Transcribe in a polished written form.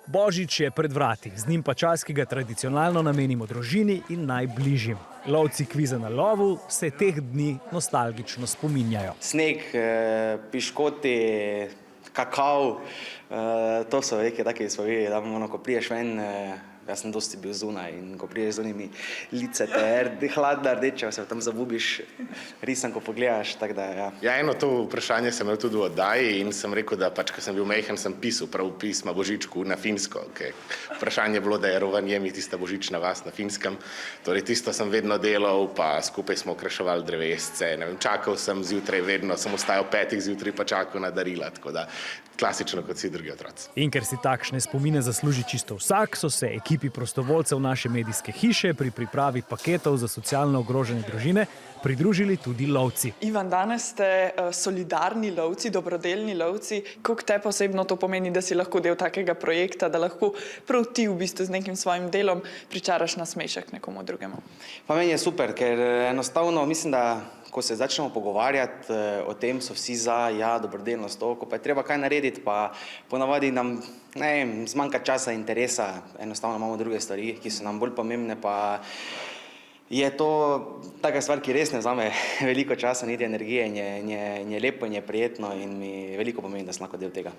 Božič je pred vrati, z njim pa čas, ki ga tradicionalno namenimo družini in najbližjim. Lovci kviza na lovu se teh dni nostalgično spominjajo. Sneg, piškoti, kakav, to so neke take spomini, da ko priješ ven, jaz sem dosti bil zunaj in ko priješ z onimi lice, te hladna rdeča, se tam zabubiš, risanko pogledaš, tako da ja. Ja, eno to vprašanje sem imel tudi v oddaji in sem rekel, da pač, ko sem bil majhen, sem pisal prav pisma Božičku na Finsko. Vprašanje je bilo, da je Rovaniemi tista božična vas na Finskem. Torej, tisto sem vedno delal, pa skupaj smo okraševali drevesce. Ne vem, čakal sem zjutraj vedno, sem ostajal 5 zjutraj, pa čakal na darila, tako da klasično kot vsi drugi otroci. In ker si takšne spomine zasluži čisto vsak, so se ekipi prostovoljcev naše medijske hiše pri pripravi paketov za socialno ogrožene družine pridružili tudi lovci. Ivan, danes ste solidarni lovci, dobrodelni lovci. Kako tebi osebno to pomeni, da si lahko del takega projekta, da lahko prav ti v bistvu z nekim svojim delom pričaraš nasmešek nekomu drugemu? Pa meni je super, ker enostavno mislim, da ko se začnemo pogovarjati o tem, so vsi za, ja, dobrodelnost, to, ko pa je treba kaj narediti, pa ponavadi nam, ne vem, zmanjka časa, interesa, enostavno imamo druge stvari, ki so nam bolj pomembne, pa je to taka stvar, ki res ne vzame veliko časa, niti energije in je lepo in je prijetno in mi veliko pomeni, da sem lahko del tega.